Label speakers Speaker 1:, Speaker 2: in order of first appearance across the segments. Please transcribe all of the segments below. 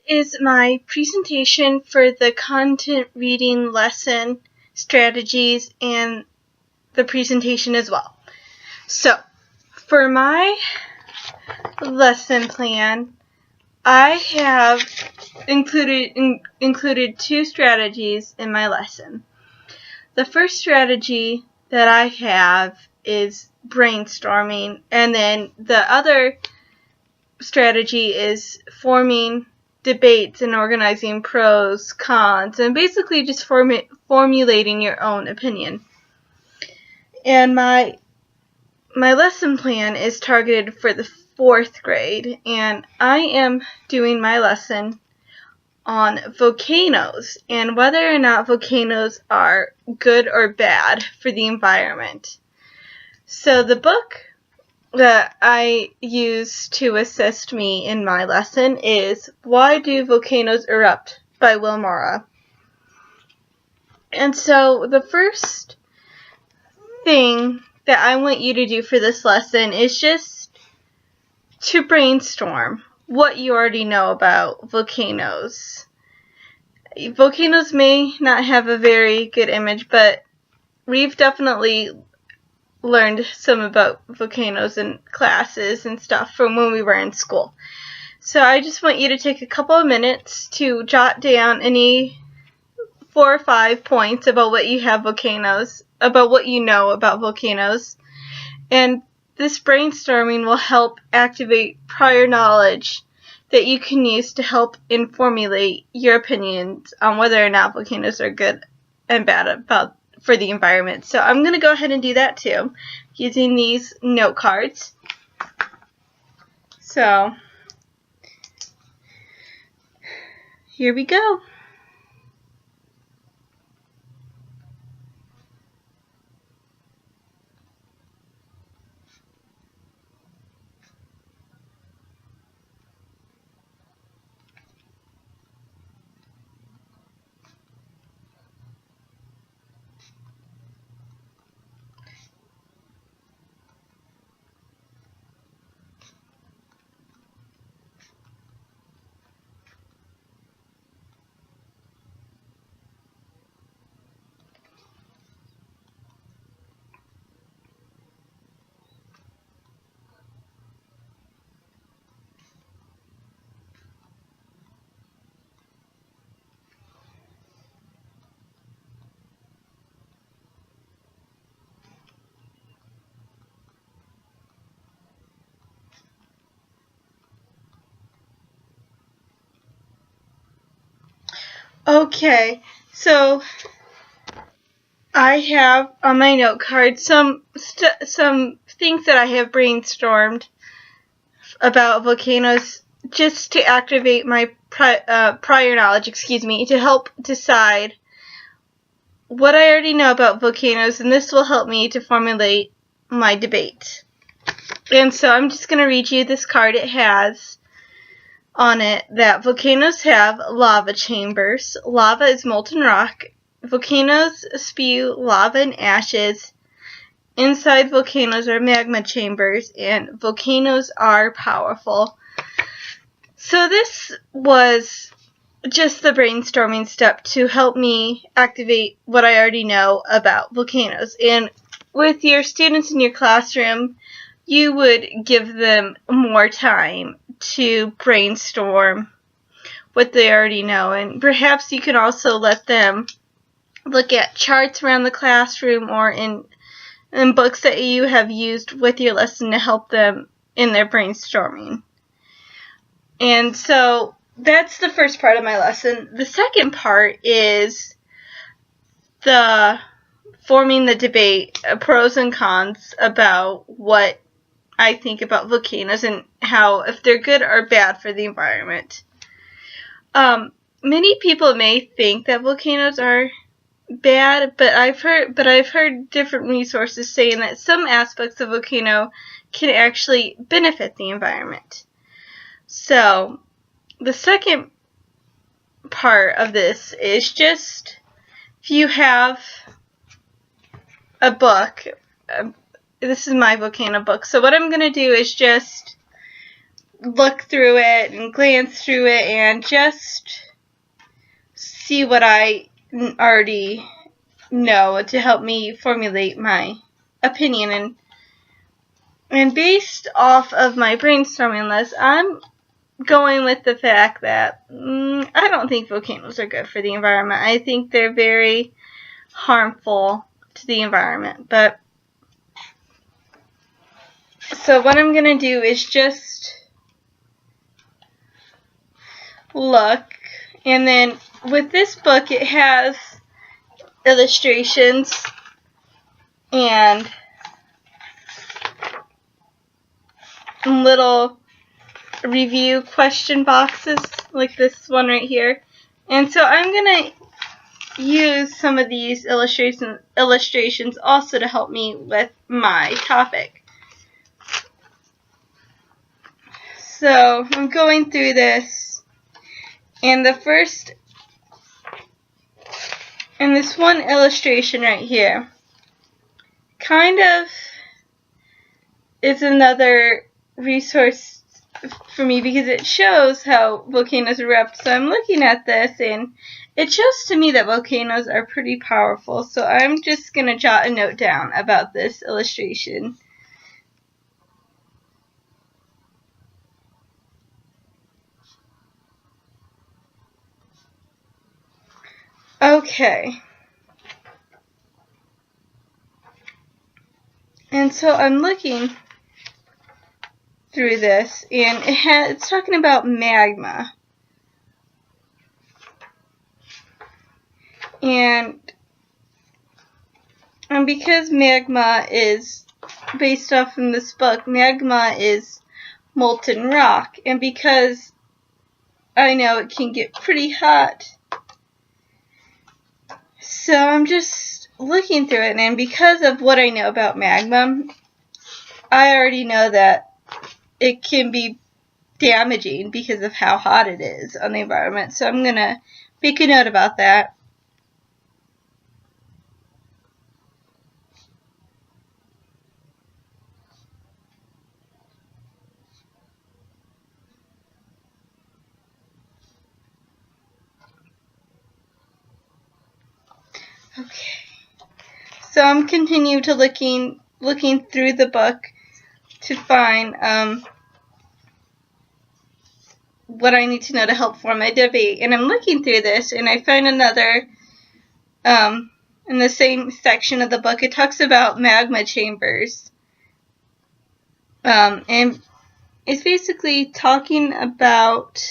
Speaker 1: is my presentation for the content reading lesson strategies and the presentation as well. So, for my lesson plan, I have included two strategies in my lesson. The first strategy that I have is brainstorming, and then the other strategy is forming debates and organizing pros, cons, and basically just formulating your own opinion. And my lesson plan is targeted for the 4th grade, and I am doing my lesson on volcanoes and whether or not volcanoes are good or bad for the environment. So the book that I use to assist me in my lesson is Why Do Volcanoes Erupt by Will Morra. And so the first thing that I want you to do for this lesson is just to brainstorm what you already know about volcanoes. Volcanoes may not have a very good image, but we've definitely learned some about volcanoes in classes and stuff from when we were in school. So I just want you to take a couple of minutes to jot down any 4 or 5 points about what you have volcanoes, about what you know about volcanoes. And this brainstorming will help activate prior knowledge that you can use to help formulate your opinions on whether or not volcanoes are good and bad for the environment. So I'm going to go ahead and do that too, using these note cards. So here we go. Okay, so I have on my note card some things that I have brainstormed about volcanoes just to activate my prior knowledge, to help decide what I already know about volcanoes, and this will help me to formulate my debate. And so I'm just going to read you this card. It has on it that volcanoes have lava chambers. Lava is molten rock. Volcanoes spew lava and ashes. Inside volcanoes are magma chambers, and volcanoes are powerful. So this was just the brainstorming step to help me activate what I already know about volcanoes. And with your students in your classroom, you would give them more time to brainstorm what they already know. And perhaps you can also let them look at charts around the classroom or in books that you have used with your lesson to help them in their brainstorming. And so that's the first part of my lesson. The second part is the forming the debate, pros and cons about what I think about volcanoes and how if they're good or bad for the environment. Many people may think that volcanoes are bad, but I've heard different resources saying that some aspects of volcano can actually benefit the environment. So the second part of this is just if you have a book. This is my volcano book. So what I'm going to do is just look through it and glance through it and just see what I already know to help me formulate my opinion. And based off of my brainstorming list, I'm going with the fact that I don't think volcanoes are good for the environment. I think they're very harmful to the environment. But so what I'm going to do is just look, and then with this book it has illustrations and little review question boxes like this one right here. And so I'm going to use some of these illustrations also to help me with my topic. So I'm going through this, and the first, and this one illustration right here kind of is another resource for me because it shows how volcanoes erupt. So I'm looking at this and it shows to me that volcanoes are pretty powerful. So I'm just going to jot a note down about this illustration. Okay. And so I'm looking through this, and it's talking about magma. And because magma is based off from this book, magma is molten rock. And because I know it can get pretty hot, so I'm just looking through it, and because of what I know about magma, I already know that it can be damaging because of how hot it is on the environment. So I'm going to make a note about that. Okay. So I'm continuing to looking through the book to find what I need to know to help form my debate. And I'm looking through this, and I find another, in the same section of the book, it talks about magma chambers. And it's basically talking about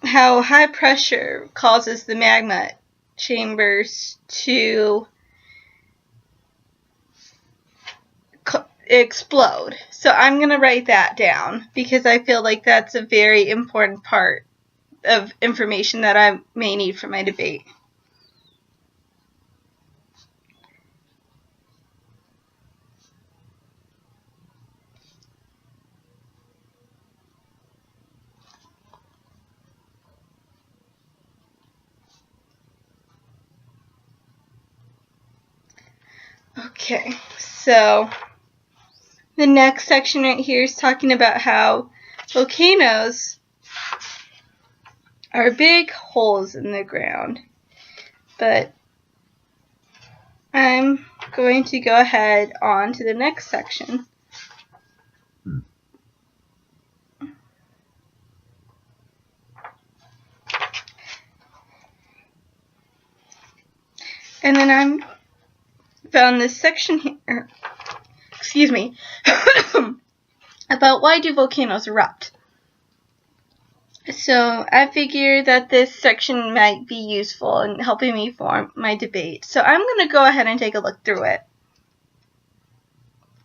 Speaker 1: how high pressure causes the magma chambers to explode. So I'm going to write that down because I feel like that's a very important part of information that I may need for my debate. Okay, so the next section right here is talking about how volcanoes are big holes in the ground. But I'm going to go ahead on to the next section. And then I'm found this section here, excuse me, about why do volcanoes erupt. So I figure that this section might be useful in helping me form my debate. So I'm going to go ahead and take a look through it.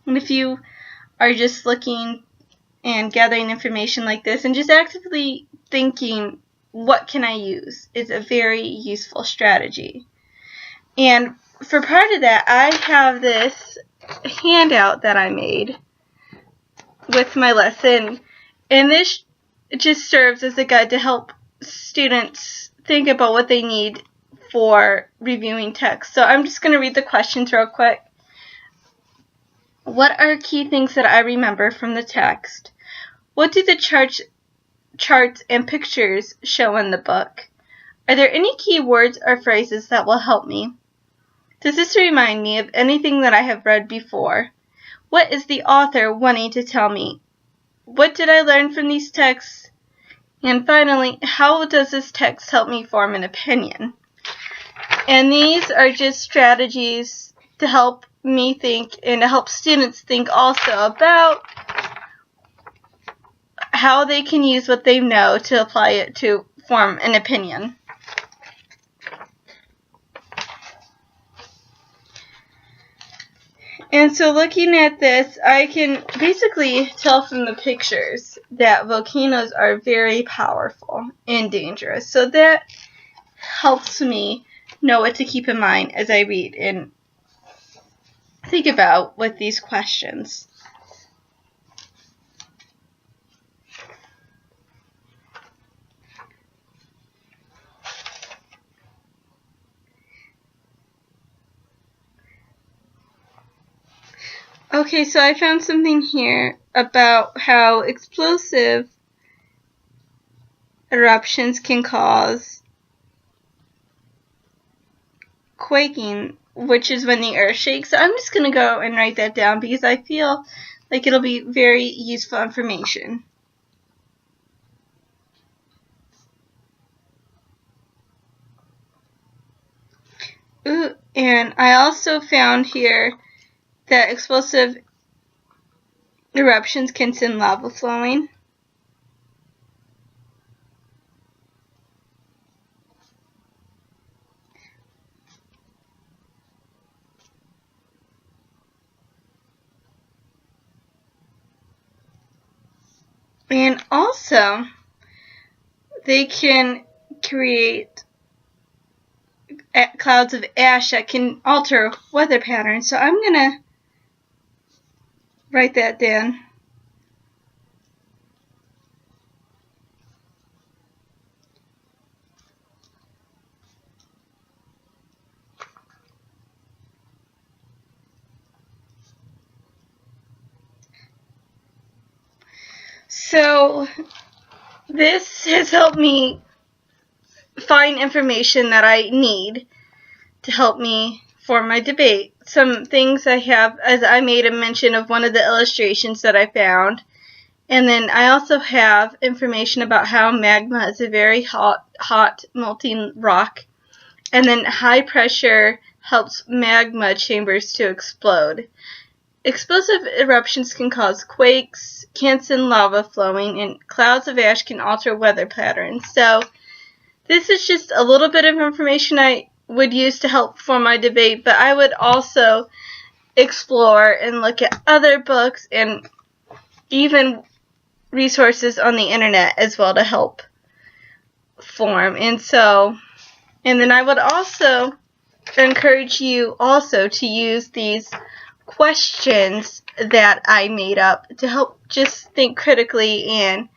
Speaker 1: And if you are just looking and gathering information like this and just actively thinking, what can I use, is a very useful strategy. And for part of that, I have this handout that I made with my lesson, and this just serves as a guide to help students think about what they need for reviewing text. So I'm just going to read the questions real quick. What are key things that I remember from the text? What do the charts and pictures show in the book? Are there any key words or phrases that will help me? Does this remind me of anything that I have read before? What is the author wanting to tell me? What did I learn from these texts? And finally, how does this text help me form an opinion? And these are just strategies to help me think and to help students think also about how they can use what they know to apply it to form an opinion. And so looking at this, I can basically tell from the pictures that volcanoes are very powerful and dangerous. So that helps me know what to keep in mind as I read and think about with these questions. Okay, so I found something here about how explosive eruptions can cause quaking, which is when the earth shakes. So I'm just going to go and write that down because I feel like it'll be very useful information. Ooh, and I also found here that explosive eruptions can send lava flowing. And also, they can create clouds of ash that can alter weather patterns. So I'm going to write that down. So this has helped me find information that I need to help me form my debate. Some things I have, as I made a mention of one of the illustrations that I found. And then I also have information about how magma is a very hot molten rock. And then high pressure helps magma chambers to explode. Explosive eruptions can cause quakes, can send lava flowing, and clouds of ash can alter weather patterns. So this is just a little bit of information I would use to help form my debate, but I would also explore and look at other books and even resources on the internet as well to help form. And then I would also encourage you also to use these questions that I made up to help just think critically and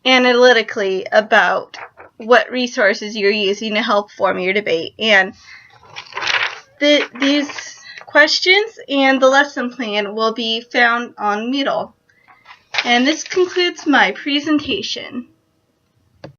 Speaker 1: analytically about what resources you're using to help form your debate. And these questions and the lesson plan will be found on Moodle. And this concludes my presentation.